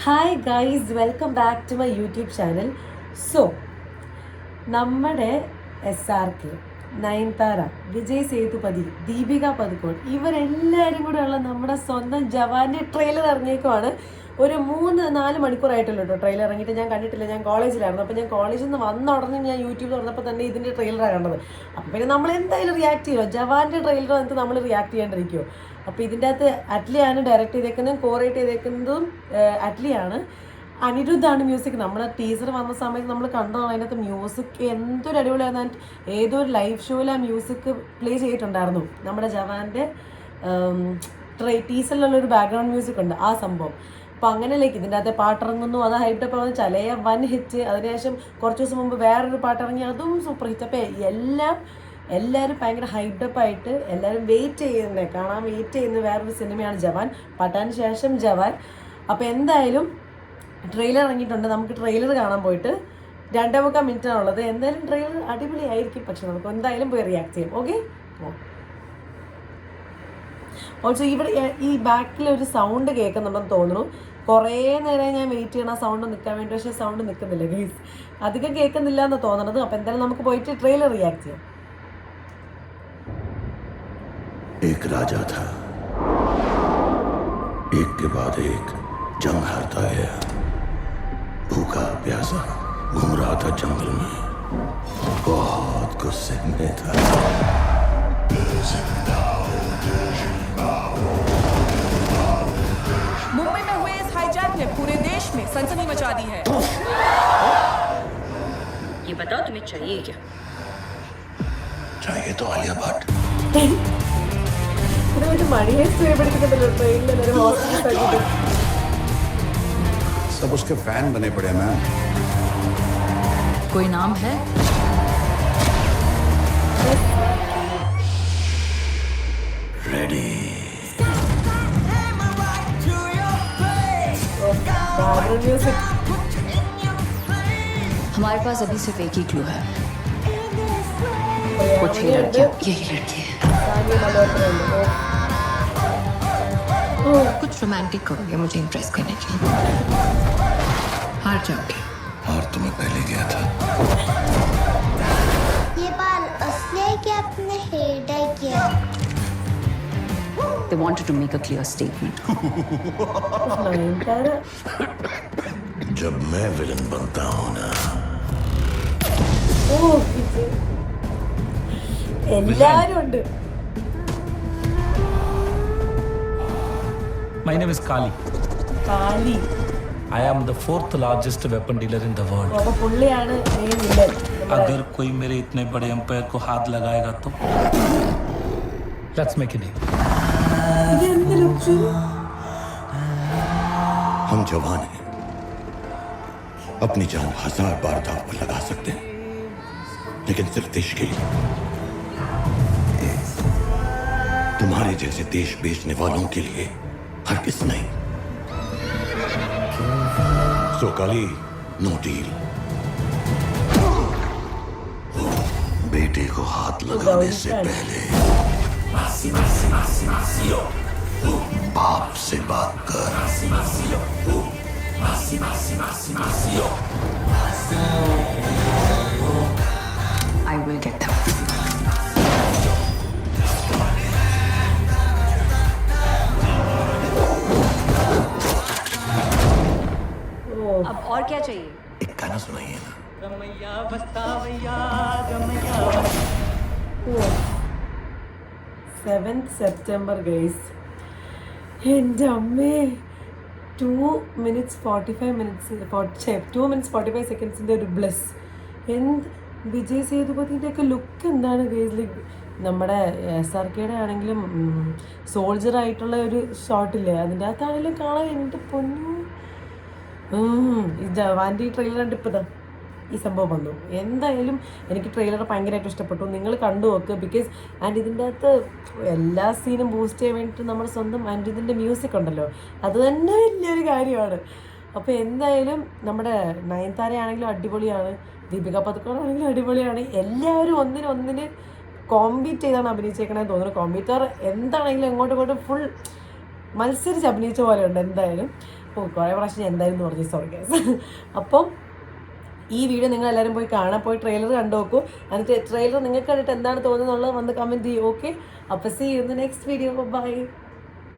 Hi guys, welcome back to my YouTube channel. So നമ്മുടെ SRK, Nayanthara, Vijay Sethupathi, Deepika Padukone ഇവരെല്ലാവരും കൂടെ ഉള്ള നമ്മുടെ സ്വന്തം ജവാന്റെ ട്രെയിലർ ഇറങ്ങിയേക്കുവാണ്. ഒരു 3-4 മണിക്കൂറായിട്ടുള്ളൂ കേട്ടോ ട്രെയിലർ ഇറങ്ങിയിട്ട്. ഞാൻ കണ്ടിട്ടില്ല, ഞാൻ കോളേജിലായിരുന്നു. അപ്പോൾ ഞാൻ കോളേജിൽ നിന്ന് വന്ന ഉടനെ ഞാൻ യൂട്യൂബ് തുറന്നപ്പോൾ തന്നെ ഇതിൻ്റെ ട്രെയിലറാണ് കണ്ടത്. അപ്പോൾ പിന്നെ നമ്മൾ എന്തായാലും റിയാക്ട് ചെയ്യുമോ, ജവാന്റെ ട്രെയിലർ വന്നിട്ട് നമ്മൾ റിയാക്ട് ചെയ്യാണ്ടിരിക്കുമോ. അപ്പോൾ ഇതിൻ്റെ അകത്ത് അറ്റ്ലിയാണ് ഡയറക്റ്റ് ചെയ്തേക്കുന്നതും കോറേറ്റ് ചെയ്തേക്കുന്നതും അറ്റ്ലിയാണ്. അനിരുദ്ധാണ് മ്യൂസിക്. നമ്മൾ ടീസർ വന്ന സമയത്ത് നമ്മൾ കണ്ടതാണ്. അതിനകത്ത് മ്യൂസിക് എന്തൊരു അടിപൊളിയായിരുന്നു. ഏതോ ഒരു ലൈവ് ഷോയിൽ ആ മ്യൂസിക് പ്ലേ ചെയ്തിട്ടുണ്ടായിരുന്നു. നമ്മുടെ ജവാന്റെ ടീസറിലുള്ളൊരു ബാക്ക്ഗ്രൗണ്ട് മ്യൂസിക് ഉണ്ട്, ആ സംഭവം. അപ്പോൾ അങ്ങനെയല്ലേക്ക് ഇതിൻ്റെ അകത്തെ പാട്ടിറങ്ങുന്നു, അത് ഹൈപ്ഡപ്പ് ആവുന്ന ചലയ 1 ഹിറ്റ്. അതിനുശേഷം കുറച്ച് ദിവസം മുമ്പ് വേറൊരു പാട്ടിറങ്ങി, അതും സൂപ്പർ ഹിറ്റ്. അപ്പോൾ എല്ലാവരും ഭയങ്കര ഹൈപ്ഡപ്പായിട്ട് എല്ലാവരും കാണാൻ വെയിറ്റ് ചെയ്യുന്ന വേറൊരു സിനിമയാണ് ജവാൻ. പട്ടാന് ശേഷം ജവാൻ. അപ്പോൾ എന്തായാലും ട്രെയിലർ ഇറങ്ങിയിട്ടുണ്ട്. നമുക്ക് ട്രെയിലർ കാണാൻ പോയിട്ട് 2.25 മിനിറ്റാണുള്ളത്. എന്തായാലും ട്രെയിലർ അടിപൊളിയായിരിക്കും. പക്ഷെ നമുക്ക് എന്തായാലും പോയി റിയാക്ട് ചെയ്യും. ഓക്കെ. ഓൾസോ ഇവിടെ ഈ ബാക്കിൽ ഒരു സൗണ്ട് കേൾക്കുന്നുണ്ടെന്ന് തോന്നുന്നു. കുറേ നേരം ഞാൻ വെയിറ്റ് ചെയ്യണം ആ സൗണ്ട് നിൽക്കാൻ വേണ്ടി. പക്ഷേ സൗണ്ട് നിൽക്കുന്നില്ല ഗൈസ്, അധികം കേൾക്കുന്നില്ല എന്ന് തോന്നണത്. അപ്പോൾ എന്തായാലും നമുക്ക് പോയിട്ട് ട്രെയിലർ റിയാക്ട് ചെയ്യാം. एक राजा था, एक के बाद एक जंग हारता गया। भूखा प्यासा घूम रहा था जंगल में, बहुत गुस्से में था। मुंबई में हुए इस हाईजैक ने पूरे देश में सनसनी मचा दी है। ये बताओ तुम्हें चाहिए क्या? चाहिए तो आलिया भट्ट। सब उसके फैन बने पड़े ना। कोई नाम है? रेडी। हमारे पास अभी सिर्फ एक ही क्लू है। कुछ ही लड़कियां यही लड़की है। कुछ रोमांटिक करोगे मुझे इम्प्रेस करने के लिए, हार जाओगे। हार तुम्हें पहले गया था। ये बाल असली है कि आपने हेयर डाई किया? They wanted to make a clear statement. जब मैं विलन बनता हूँ ना, എല്ലാരും ഉണ്ട്. My name is Kali. കാലി. I am the 4th largest weapon dealer in the world. അപ്പോൾ പുള്ളിയാണ് മെയിൻ വില്ലൻ. अगर कोई मेरे इतने बड़े एम्पायर को हाथ लगाएगा तो let's make a deal. हम जवान हैं, अपनी जान 1000 बार दांव पर लगा सकते हैं, लेकिन सिर्फ देश के लिए। तुम्हारे जैसे देश बेचने वालों के लिए हर किस नहीं। सो काली, नो डील। बेटे को हाथ लगाने से पहले बाप से बात कर। I will get them. अब और क्या चाहिए? एक गाना सुनाइए ना। 7th September guys. എൻ്റെ അമ്മേ, 2 minutes 45 സെക്കൻഡ്സിൻ്റെ ഒരു ബ്ലസ്. വിജയ് സേതുപതിൻ്റെ ഒക്കെ ലുക്ക് എന്താണ് ഗൈസ്. ലൈക്ക് നമ്മുടെ SRKയുടെ ആണെങ്കിലും സോൾജർ ആയിട്ടുള്ള ഒരു ഷോട്ടില്ലേ, അതിൻ്റെ അകത്താണെങ്കിലും കാണാൻ എൻ്റെ പൊന്നു. ഈ ജവാൻ്റെ ട്രെയിലർ കണ്ടിപ്പോൾ ഈ സംഭവം വന്നു. എന്തായാലും എനിക്ക് ട്രെയിലർ ഭയങ്കരമായിട്ട് ഇഷ്ടപ്പെട്ടു. നിങ്ങൾ കണ്ടു നോക്ക്. ബിക്കോസ് ഇതിൻ്റെ അകത്ത് എല്ലാ സീനും ബൂസ്റ്റ് ചെയ്യാൻ വേണ്ടിയിട്ട് നമ്മുടെ സ്വന്തം ഇതിൻ്റെ മ്യൂസിക് ഉണ്ടല്ലോ, അത് തന്നെ വലിയൊരു കാര്യമാണ്. അപ്പോൾ എന്തായാലും നമ്മുടെ നയൻതാരയാണെങ്കിലും അടിപൊളിയാണ്, ദീപിക പദുക്കോൺ ആണെങ്കിലും അടിപൊളിയാണ്. എല്ലാവരും ഒന്നിന് കോമ്പീറ്റ് ചെയ്താണ് അഭിനയിച്ചേക്കണമെന്ന് തോന്നുന്നു. കോമ്പീറ്റർ എന്താണെങ്കിലും അങ്ങോട്ടും ഇങ്ങോട്ടും ഫുൾ മത്സരിച്ച് അഭിനയിച്ച പോലെ ഉണ്ട്. എന്തായാലും കുറേ പ്രാവശ്യം ഞാൻ എന്തായിരുന്നു പറഞ്ഞു, സോറി ഗൈസ്. അപ്പം ഈ വീഡിയോ നിങ്ങൾ എല്ലാവരും പോയി കാണാൻ, പോയി ട്രെയിലർ കണ്ടു നോക്കൂ. എന്നിട്ട് ട്രെയിലർ നിങ്ങൾക്ക് കണ്ടിട്ട് എന്താണ് തോന്നുന്നുള്ളത് വന്ന് കമൻറ്റ് ചെയ്യൂ. ഓക്കെ, അപ്പോൾ see you in the next video. By.